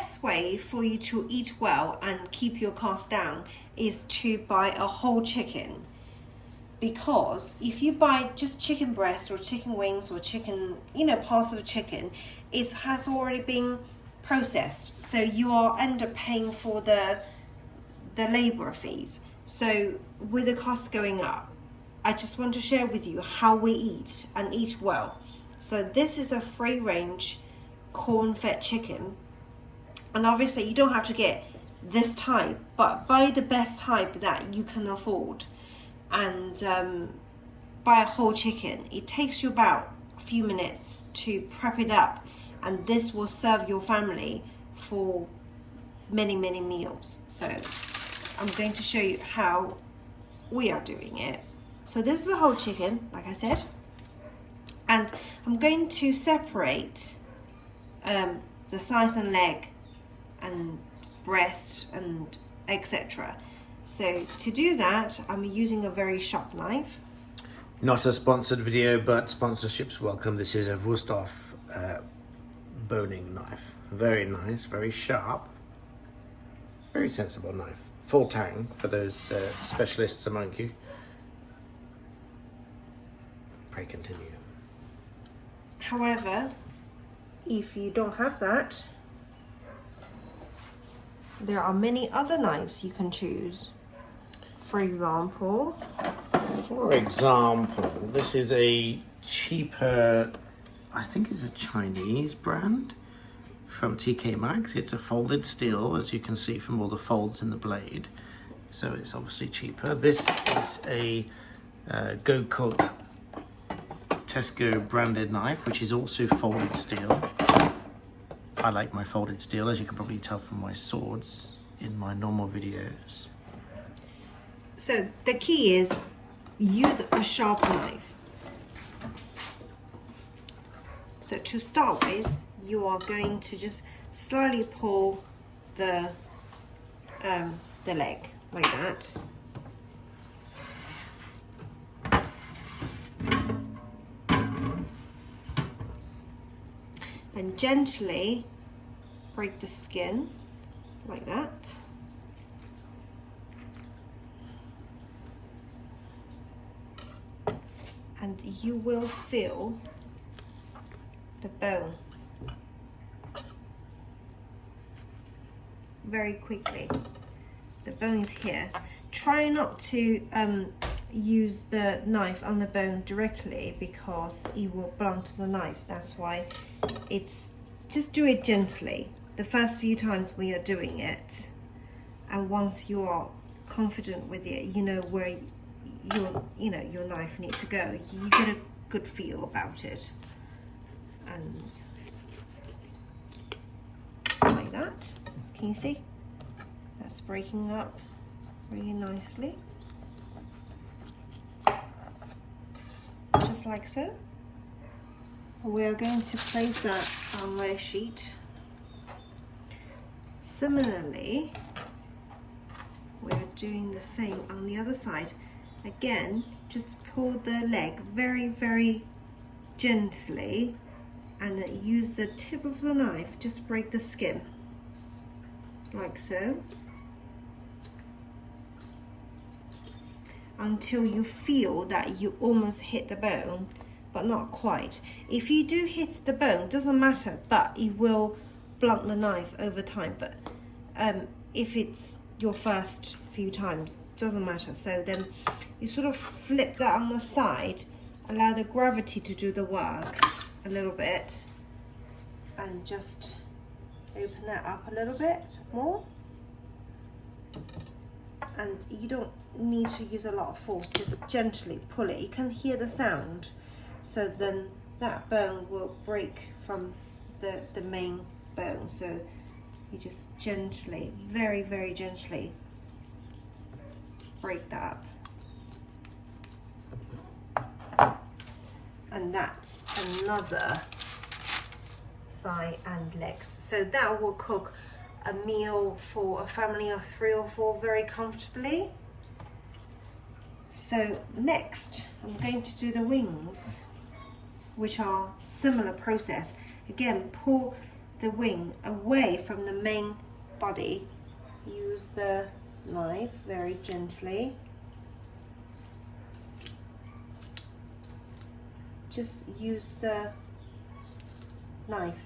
best way for you to eat well and keep your costs down is to buy a whole chicken. Because if you buy just chicken breast or chicken wings or chicken, parts of the chicken, it has already been processed. So you are end up paying for the labor fees. So with the cost going up, I just want to share with you how we eat and eat well. So this is a free range corn-fed chicken. And obviously you don't have to get this type, but buy the best type that you can afford. And buy a whole chicken. It takes you about a few minutes to prep it up, and this will serve your family for many meals. So I'm going to show you how we are doing it. So this is a whole chicken, like I said, and I'm going to separate the thighs and leg and breast and etc. So to do that, I'm using a very sharp knife. Not a sponsored video, but sponsorships welcome. This is a Wurstoff boning knife. Very nice, very sharp, very sensible knife. Full tang for those specialists among you. Pray continue. However, if you don't have that, there are many other knives you can choose. For example, this is a cheaper, I think it's a Chinese brand from TK Maxx. It's a folded steel, as you can see from all the folds in the blade. So it's obviously cheaper. This is a Go Cook Tesco branded knife, which is also folded steel. I like my folded steel, as you can probably tell from my swords in my normal videos. So the key is use a sharp knife. So to start with, you are going to just slightly pull the leg like that. And gently break the skin like that. And you will feel the bone very quickly. The bone is here. Try not to use the knife on the bone directly because it will blunt the knife. That's why it's just do it gently the first few times when you're doing it, and once you are confident with it, you know where your knife needs to go. You get a good feel about it, and like that. Can you see? That's breaking up really nicely, just like so. We're going to place that on my sheet. Similarly, we're doing the same on the other side. Again, just pull the leg very gently and use the tip of the knife, just break the skin like so, until you feel that you almost hit the bone, but not quite. If you do hit the bone, doesn't matter, but it will blunt the knife over time. But if it's your first few times, doesn't matter. So then you sort of flip that on the side, allow the gravity to do the work a little bit, and just open that up a little bit more. And you don't need to use a lot of force, just gently pull it. You can hear the sound, so then that bone will break from the main bone. So you just gently, very gently break that up. And that's another thigh and legs. So that will cook a meal for a family of 3 or 4 very comfortably. So next I'm going to do the wings, which are similar process. Again, pull the wing away from the main body, use the knife very gently. Just use the knife,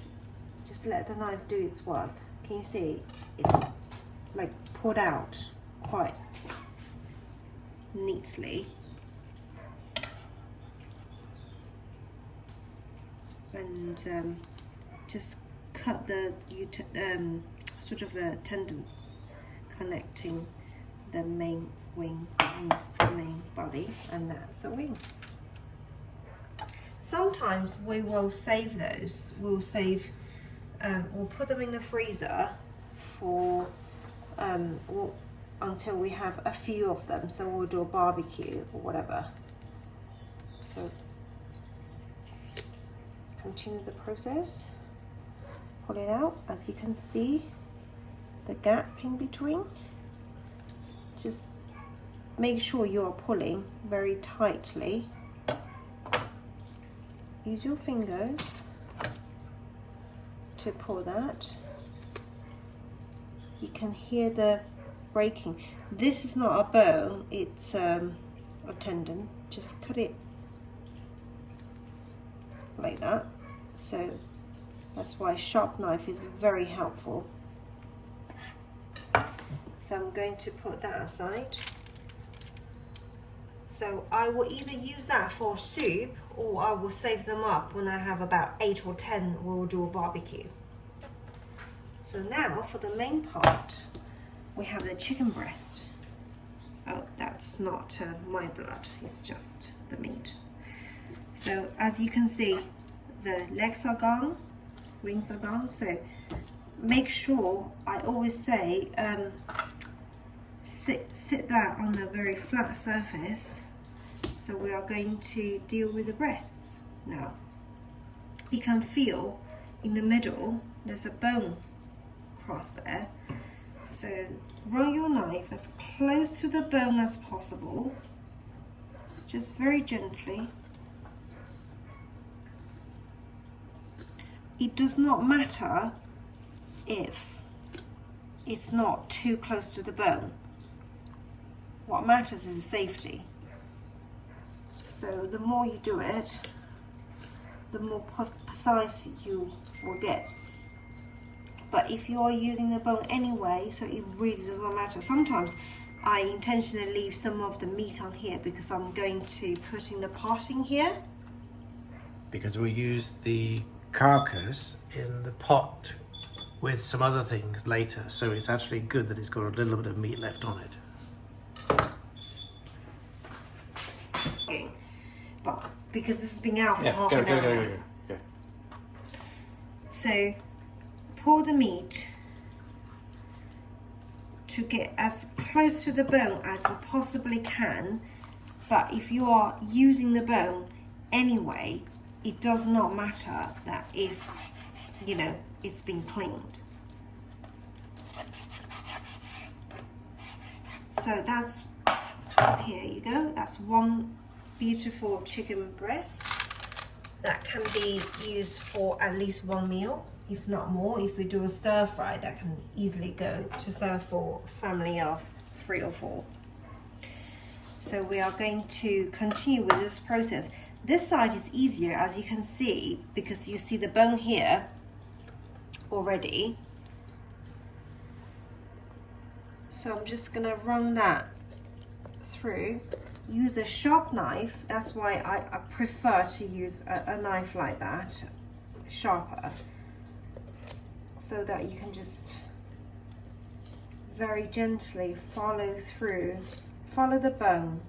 just let the knife do its work. Can you see it's like pulled out quite neatly, and just cut the sort of a tendon connecting the main wing and the main body, and that's a wing. Sometimes we will save those. We'll save. We'll put them in the freezer for until we have a few of them. So we'll do a barbecue or whatever. So continue the process. Pull it out. As you can see, the gap in between. Just make sure you are pulling very tightly. Use your fingers to pull that. You can hear the breaking. This is not a bone, it's a tendon. Just cut it like that. So that's why a sharp knife is very helpful. So I'm going to put that aside. So I will either use that for soup, or I will save them up when I have about 8 or 10, we'll do a barbecue. So now for the main part, we have the chicken breast. Oh, that's not my blood, it's just the meat. So as you can see, the legs are gone, wings are gone, so make sure, I always say, sit that on a very flat surface. So we are going to deal with the breasts now. You can feel in the middle there's a bone across there. So run your knife as close to the bone as possible, just very gently. It does not matter if it's not too close to the bone. What matters is safety. So the more you do it, the more precise you will get. But if you are using the bone anyway, so it really doesn't matter. Sometimes I intentionally leave some of the meat on here because I'm going to put in the parting here. Because we use the carcass in the pot with some other things later, so it's actually good that it's got a little bit of meat left on it. Okay. But because this has been out for half an hour. Go. So pour the meat to get as close to the bone as you possibly can, but if you are using the bone anyway, it does not matter that if, you know, it's been cleaned. So that's, here you go, that's one beautiful chicken breast that can be used for at least one meal, if not more. If we do a stir fry, that can easily go to serve for a family of 3 or 4. So we are going to continue with this process. This side is easier, as you can see, because you see the bone here already. So I'm just gonna run that through. Use a sharp knife. That's why I prefer to use a knife like that, sharper, so that you can just very gently follow through, follow the bone.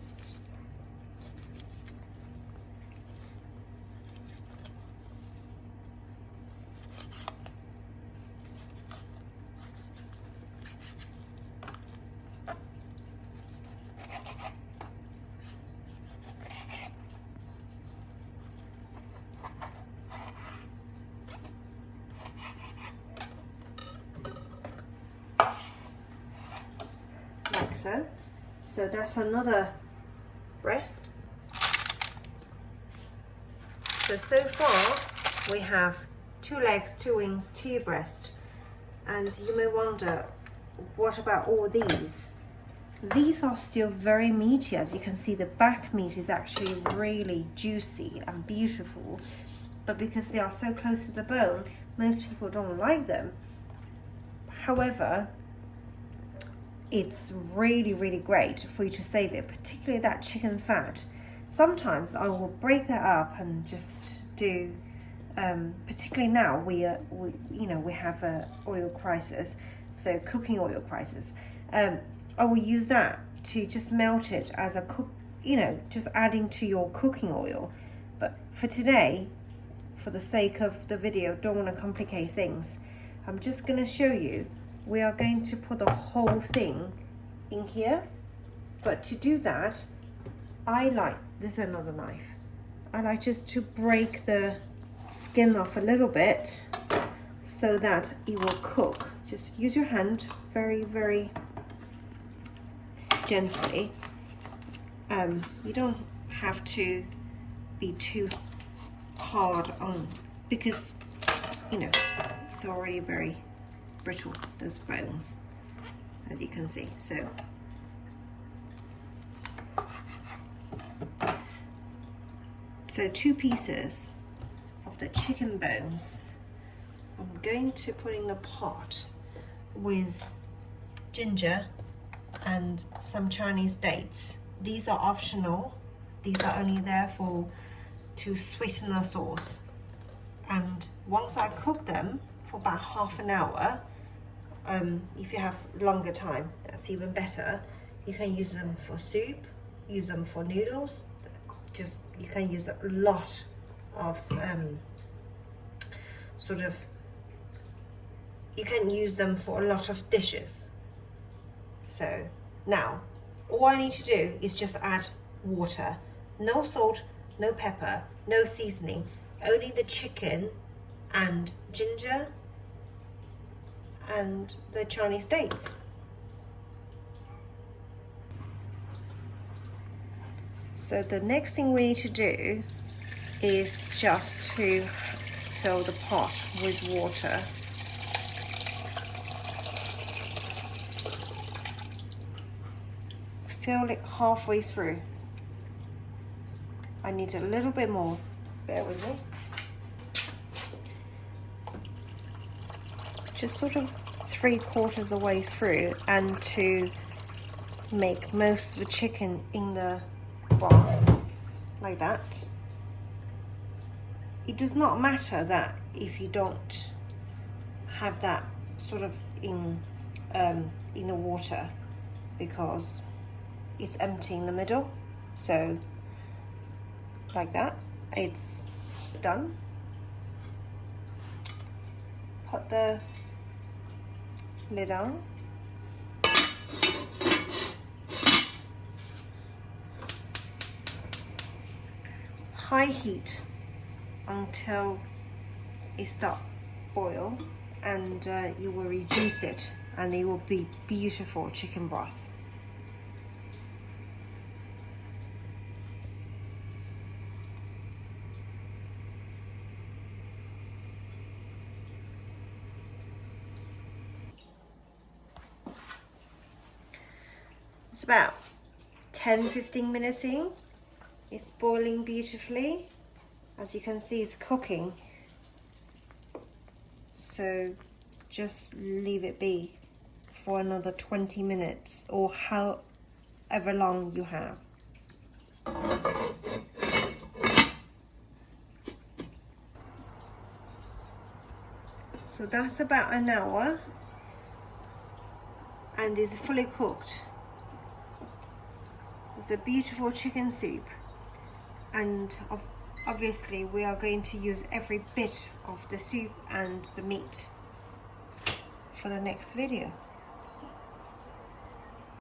Like so. So that's another breast. So far we have 2 legs, 2 wings, 2 breast. And you may wonder, what about all these? These are still very meaty. As you can see, the back meat is actually really juicy and beautiful, but because they are so close to the bone, most people don't like them. However, it's really great for you to save it, particularly that chicken fat. Sometimes I will break that up and just do, particularly now we have a oil crisis, so cooking oil crisis. I will use that to just melt it as a cook, just adding to your cooking oil. But for today, for the sake of the video, don't want to complicate things. I'm just going to show you. We are going to put the whole thing in here. But to do that, this is another knife. I like just to break the skin off a little bit so that it will cook. Just use your hand very gently. You don't have to be too hard on, because it's already very brittle, those bones, as you can see. So 2 pieces of the chicken bones I'm going to put in a pot with ginger and some Chinese dates. These are optional. These are only there to sweeten the sauce. And once I cook them for about half an hour, if you have longer time, that's even better. You can use them for soup, use them for noodles. You can use a lot of you can use them for a lot of dishes. So now all I need to do is just add water. No salt, no pepper, no seasoning, only the chicken and ginger and the Chinese dates. So the next thing we need to do is just to fill the pot with water. Fill it halfway through. I need a little bit more, bear with me. Just sort of 3/4 of the way through, and to make most of the chicken in the broth, like that. It does not matter that if you don't have that sort of in the water, because it's empty in the middle. So like that, it's done. Put the lid on. High heat until it starts boil, and you will reduce it, and it will be beautiful chicken broth. It's about 10-15 minutes in. It's boiling beautifully. As you can see, it's cooking. So just leave it be for another 20 minutes or however long you have. So that's about an hour, and it's fully cooked. It's a beautiful chicken soup, and obviously we are going to use every bit of the soup and the meat for the next video.